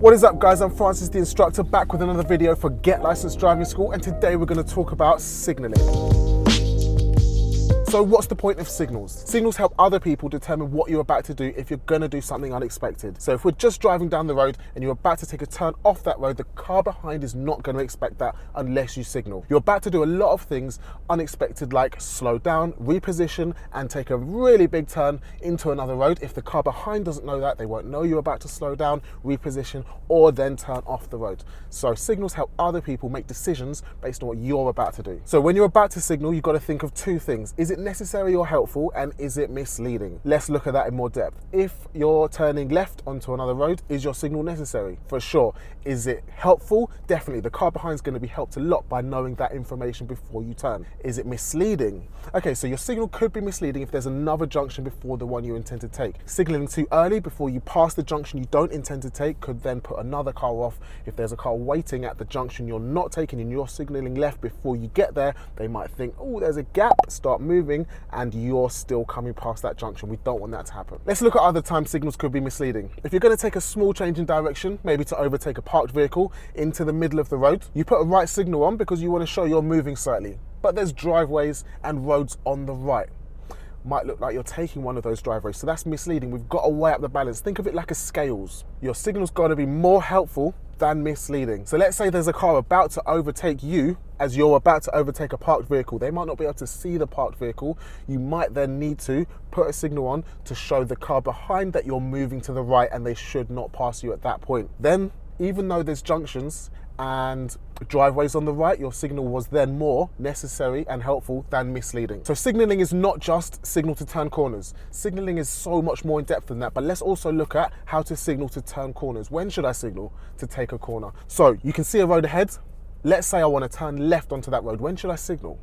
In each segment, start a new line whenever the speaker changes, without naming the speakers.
What is up, guys? I'm Francis, the instructor, back with another video for Get Licensed Driving School, and today we're going to talk about signalling. So what's the point of signals? Signals help other people determine what you're about to do if you're going to do something unexpected. So if we're just driving down the road and you're about to take a turn off that road, the car behind is not going to expect that unless you signal. You're about to do a lot of things unexpected, like slow down, reposition, and take a really big turn into another road. If the car behind doesn't know that, they won't know you're about to slow down, reposition, or then turn off the road. So signals help other people make decisions based on what you're about to do. So when you're about to signal, you've got to think of two things. Is it necessary or helpful, and is it misleading? Let's look at that in more depth. If you're turning left onto another road, is your signal necessary? For sure. Is it helpful? Definitely. The car behind is going to be helped a lot by knowing that information before you turn. Is it misleading? Okay, so your signal could be misleading if there's another junction before the one you intend to take. Signaling too early before you pass the junction you don't intend to take could then put another car off. If there's a car waiting at the junction you're not taking and you're signaling left before you get there, they might think, oh, there's a gap, start moving, and you're still coming past that junction. We don't want that to happen. Let's look at other times signals could be misleading. If you're going to take a small change in direction, maybe to overtake a parked vehicle into the middle of the road, you put a right signal on because you want to show you're moving slightly, but there's driveways and roads on the right. Might look like you're taking one of those driveways, so that's misleading. We've got to weigh up the balance. Think of it like a scales. Your signal's got to be more helpful than misleading. So let's say there's a car about to overtake you as you're about to overtake a parked vehicle. They might not be able to see the parked vehicle. You might then need to put a signal on to show the car behind that you're moving to the right and they should not pass you at that point. Then, even though there's junctions and driveways on the right, your signal was then more necessary and helpful than misleading. So signaling is not just signal to turn corners. Signaling is so much more in depth than that, but let's also look at how to signal to turn corners. When should I signal to take a corner? So you can see a road ahead. Let's say I want to turn left onto that road. When should I signal?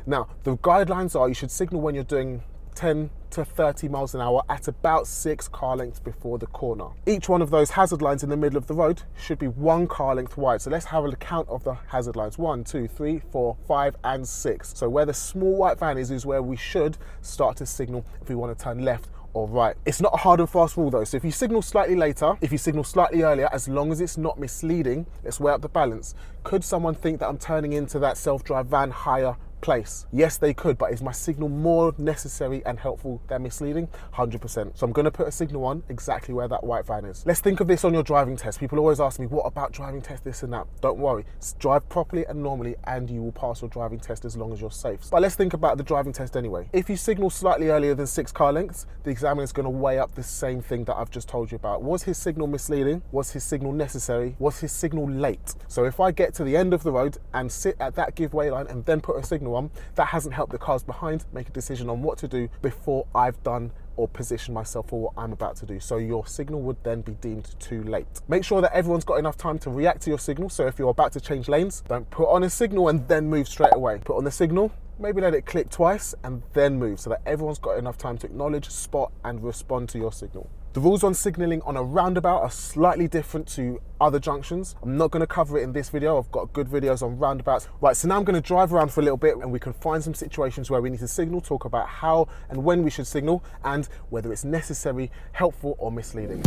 Now, the guidelines are you should signal when you're doing 10 to 30 miles an hour at about 6 car lengths before the corner. Each one of those hazard lines in the middle of the road should be 1 car length wide. So let's have a count of the hazard lines. 1, 2, 3, 4, 5, and 6. So where the small white van is where we should start to signal if we want to turn left or right. It's not a hard and fast rule though. So if you signal slightly later, if you signal slightly earlier, as long as it's not misleading, let's weigh up the balance. Could someone think that I'm turning into that self-drive van higher place? Yes, they could, but is my signal more necessary and helpful than misleading? 100%. So I'm going to put a signal on exactly where that white van is. Let's think of this on your driving test. People always ask me, what about driving test, this and that? Don't worry, drive properly and normally and you will pass your driving test as long as you're safe. But let's think about the driving test anyway. If you signal slightly earlier than 6 car lengths, the examiner is going to weigh up the same thing that I've just told you about. Was his signal misleading? Was his signal necessary? Was his signal late? So if I get to the end of the road and sit at that give way line and then put a signal on, that hasn't helped the cars behind make a decision on what to do before I've done or position myself for what I'm about to do. So your signal would then be deemed too late. Make sure that everyone's got enough time to react to your signal. So if you're about to change lanes, don't put on a signal and then move straight away. Put on the signal, maybe let it click twice and then move so that everyone's got enough time to acknowledge, spot and respond to your signal. The rules on signalling on a roundabout are slightly different to other junctions. I'm not going to cover it in this video. I've got good videos on roundabouts. Right, so now I'm going to drive around for a little bit and we can find some situations where we need to signal, talk about how and when we should signal and whether it's necessary, helpful or misleading.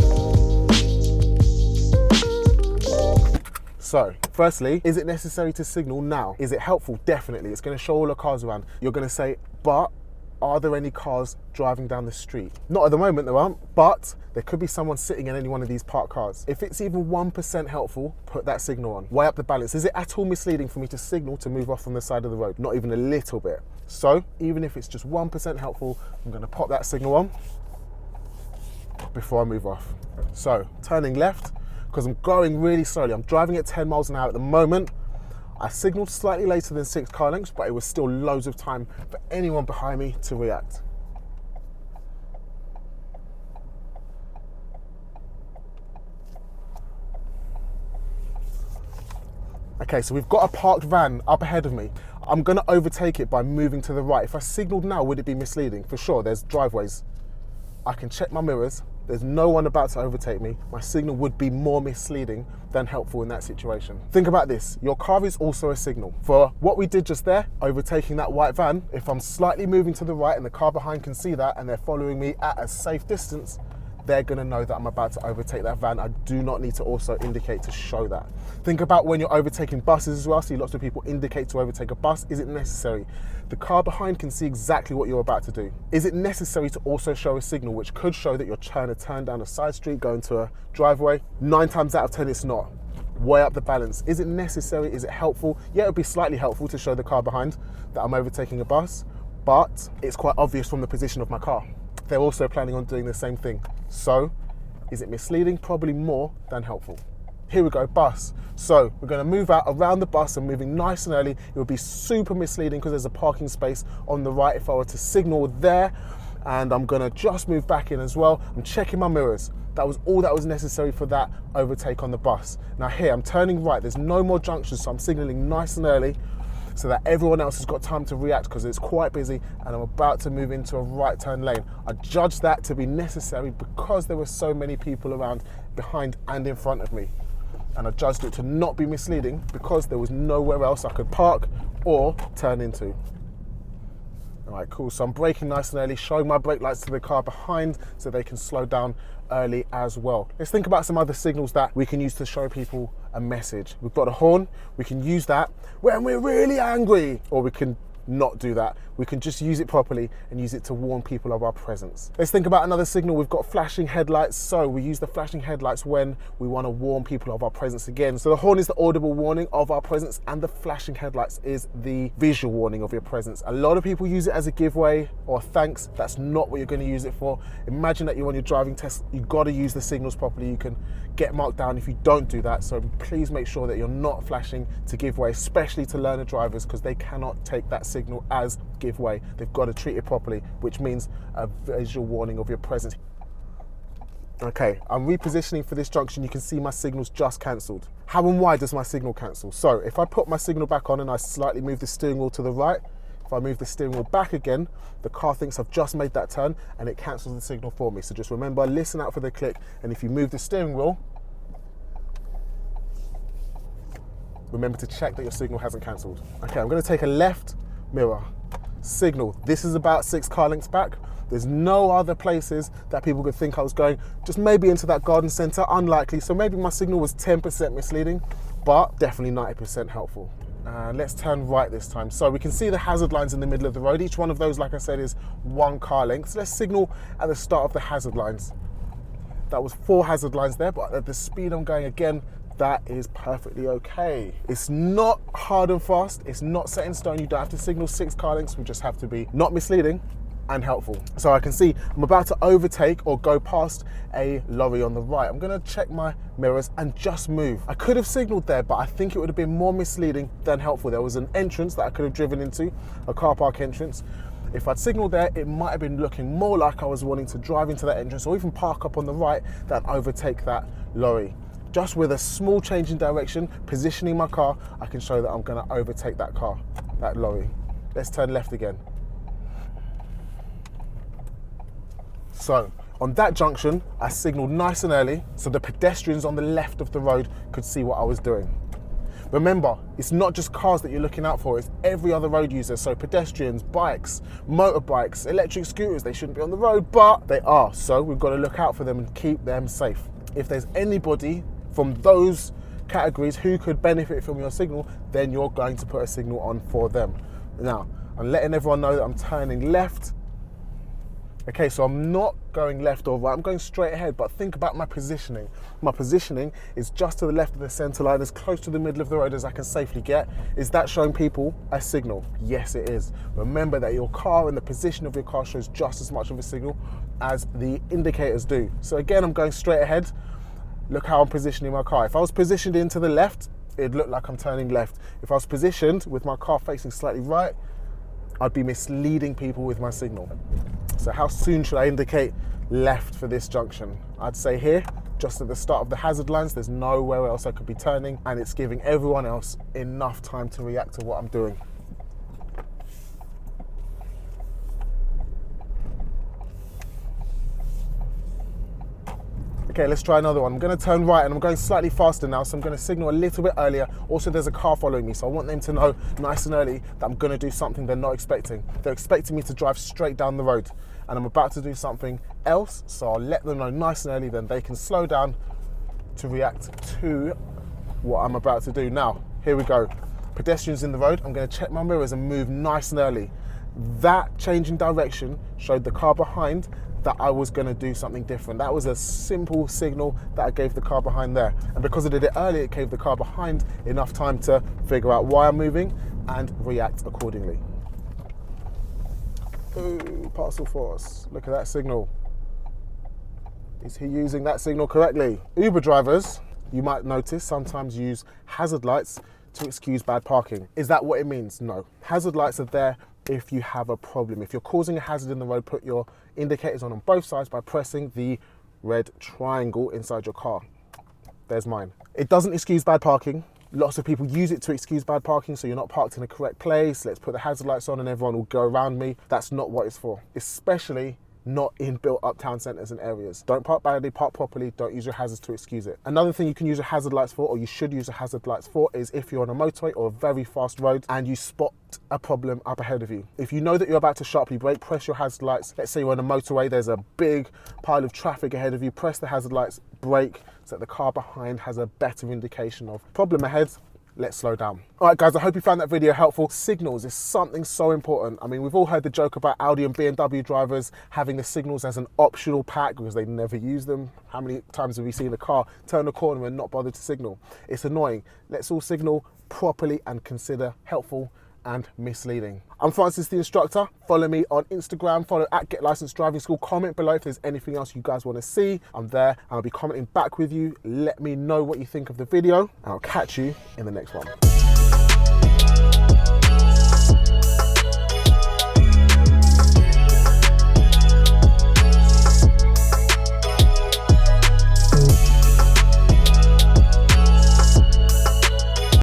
So, firstly, is it necessary to signal now? Is it helpful? Definitely. It's going to show all the cars around. You're going to say, but are there any cars driving down the street? Not at the moment there aren't, but there could be someone sitting in any one of these parked cars. If it's even 1% helpful, put that signal on. Weigh up the balance. Is it at all misleading for me to signal to move off from the side of the road? Not even a little bit. So even if it's just 1% helpful, I'm going to pop that signal on before I move off. So turning left, because I'm going really slowly. I'm driving at 10 miles an hour at the moment. I signaled slightly later than 6 car lengths, but it was still loads of time for anyone behind me to react. Okay, so we've got a parked van up ahead of me. I'm going to overtake it by moving to the right. If I signaled now, would it be misleading? For sure, there's driveways. I can check my mirrors. There's no one about to overtake me. My signal would be more misleading than helpful in that situation. Think about this. Your car is also a signal. For what we did just there, overtaking that white van, if I'm slightly moving to the right and the car behind can see that and they're following me at a safe distance, they're gonna know that I'm about to overtake that van. I do not need to also indicate to show that. Think about when you're overtaking buses as well. See lots of people indicate to overtake a bus. Is it necessary? The car behind can see exactly what you're about to do. Is it necessary to also show a signal which could show that you're trying to turn down a side street, go into a driveway? 9 times out of 10 it's not. Weigh up the balance. Is it necessary? Is it helpful? Yeah, it would be slightly helpful to show the car behind that I'm overtaking a bus, but it's quite obvious from the position of my car. They're also planning on doing the same thing. So, is it misleading? Probably more than helpful. Here we go, bus. So we're going to move out around the bus and moving nice and early. It would be super misleading because there's a parking space on the right if I were to signal there, and I'm going to just move back in as well. I'm checking my mirrors. That was all that was necessary for that overtake on the bus. Now here, I'm turning right. There's no more junctions, so I'm signaling nice and early so that everyone else has got time to react because it's quite busy and I'm about to move into a right turn lane. I judged that to be necessary because there were so many people around behind and in front of me. And I judged it to not be misleading because there was nowhere else I could park or turn into. All right, cool. So I'm braking nice and early, showing my brake lights to the car behind so they can slow down early as well. Let's think about some other signals that we can use to show people a message. We've got a horn. We can use that when we're really angry, or we can not do that. We can just use it properly and use it to warn people of our presence. Let's think about another signal. We've got flashing headlights. So we use the flashing headlights when we want to warn people of our presence again. So the horn is the audible warning of our presence and the flashing headlights is the visual warning of your presence. A lot of people use it as a giveaway or thanks. That's not what you're going to use it for. Imagine that you're on your driving test. You've got to use the signals properly. You can get marked down if you don't do that. So please make sure that you're not flashing to give way, especially to learner drivers, because they cannot take that signal as giveaway. They've got to treat it properly, which means a visual warning of your presence. Okay, I'm repositioning for this junction. You can see my signal's just cancelled. How and why does my signal cancel? So if I put my signal back on and I slightly move the steering wheel to the right, if I move the steering wheel back again, the car thinks I've just made that turn and it cancels the signal for me. So just remember, listen out for the click, and if you move the steering wheel, remember to check that your signal hasn't cancelled. Okay, I'm going to take a left mirror. Signal. This is about 6 car lengths back. There's no other places that people could think I was going, just maybe into that garden centre, unlikely. So maybe my signal was 10% misleading, but definitely 90% helpful. And let's turn right this time. So we can see the hazard lines in the middle of the road. Each one of those, like I said, is 1 car length. So let's signal at the start of the hazard lines. That was 4 hazard lines there, but at the speed I'm going again, that is perfectly okay. It's not hard and fast. It's not set in stone. You don't have to signal 6 car lengths. We just have to be not misleading and helpful. So I can see I'm about to overtake or go past a lorry on the right. I'm gonna check my mirrors and just move. I could have signaled there, but I think it would have been more misleading than helpful. There was an entrance that I could have driven into, a car park entrance. If I'd signaled there, it might have been looking more like I was wanting to drive into that entrance or even park up on the right than overtake that lorry. Just with a small change in direction, positioning my car, I can show that I'm gonna overtake that car, that lorry. Let's turn left again. So, on that junction, I signaled nice and early so the pedestrians on the left of the road could see what I was doing. Remember, it's not just cars that you're looking out for, it's every other road user. So pedestrians, bikes, motorbikes, electric scooters, they shouldn't be on the road, but they are. So we've got to look out for them and keep them safe. If there's anybody from those categories who could benefit from your signal, then you're going to put a signal on for them. Now, I'm letting everyone know that I'm turning left. Okay, so I'm not going left or right, I'm going straight ahead, but think about my positioning. My positioning is just to the left of the center line, as close to the middle of the road as I can safely get. Is that showing people a signal? Yes, it is. Remember that your car and the position of your car shows just as much of a signal as the indicators do. So again, I'm going straight ahead. Look how I'm positioning my car. If I was positioned into the left, it'd look like I'm turning left. If I was positioned with my car facing slightly right, I'd be misleading people with my signal. So how soon should I indicate left for this junction? I'd say here, just at the start of the hazard lines. There's nowhere else I could be turning, and it's giving everyone else enough time to react to what I'm doing. Okay, let's try another one. I'm going to turn right and I'm going slightly faster now, so I'm going to signal a little bit earlier. Also, there's a car following me, so I want them to know nice and early that I'm going to do something they're not expecting. They're expecting me to drive straight down the road. and I'm about to do something else, so I'll let them know nice and early, then they can slow down to react to what I'm about to do. Now, here we go. Pedestrians in the road, I'm going to check my mirrors and move nice and early. That change in direction showed the car behind that I was going to do something different. That was a simple signal that I gave the car behind there. And because I did it early, it gave the car behind enough time to figure out why I'm moving and react accordingly. Ooh, parcel for us. Look at that signal. Is he using that signal correctly? Uber drivers, you might notice, sometimes use hazard lights to excuse bad parking. Is that what it means? No. Hazard lights are there if you have a problem. If you're causing a hazard in the road, put your indicators on both sides by pressing the red triangle inside your car. There's mine. It doesn't excuse bad parking. Lots of people use it to excuse bad parking, so you're not parked in the correct place. Let's put the hazard lights on and everyone will go around me. That's not what it's for, especially not in built-up town centres and areas. Don't park badly, park properly, don't use your hazards to excuse it. Another thing you can use your hazard lights for, or you should use your hazard lights for, is if you're on a motorway or a very fast road and you spot a problem up ahead of you. If you know that you're about to sharply brake, press your hazard lights. Let's say you're on a motorway, there's a big pile of traffic ahead of you, press the hazard lights, brake, so that the car behind has a better indication of problem ahead. Let's slow down. All right, guys, I hope you found that video helpful. Signals is something so important. I mean, we've all heard the joke about Audi and BMW drivers having the signals as an optional pack because they never use them. How many times have we seen a car turn a corner and not bother to signal? It's annoying. Let's all signal properly and consider helpful and misleading. I'm Francis the Instructor. Follow me on Instagram, follow at Get Licensed Driving School. Comment below if there's anything else you guys want to see. I'm there and I'll be commenting back with you. Let me know what you think of the video and I'll catch you in the next one.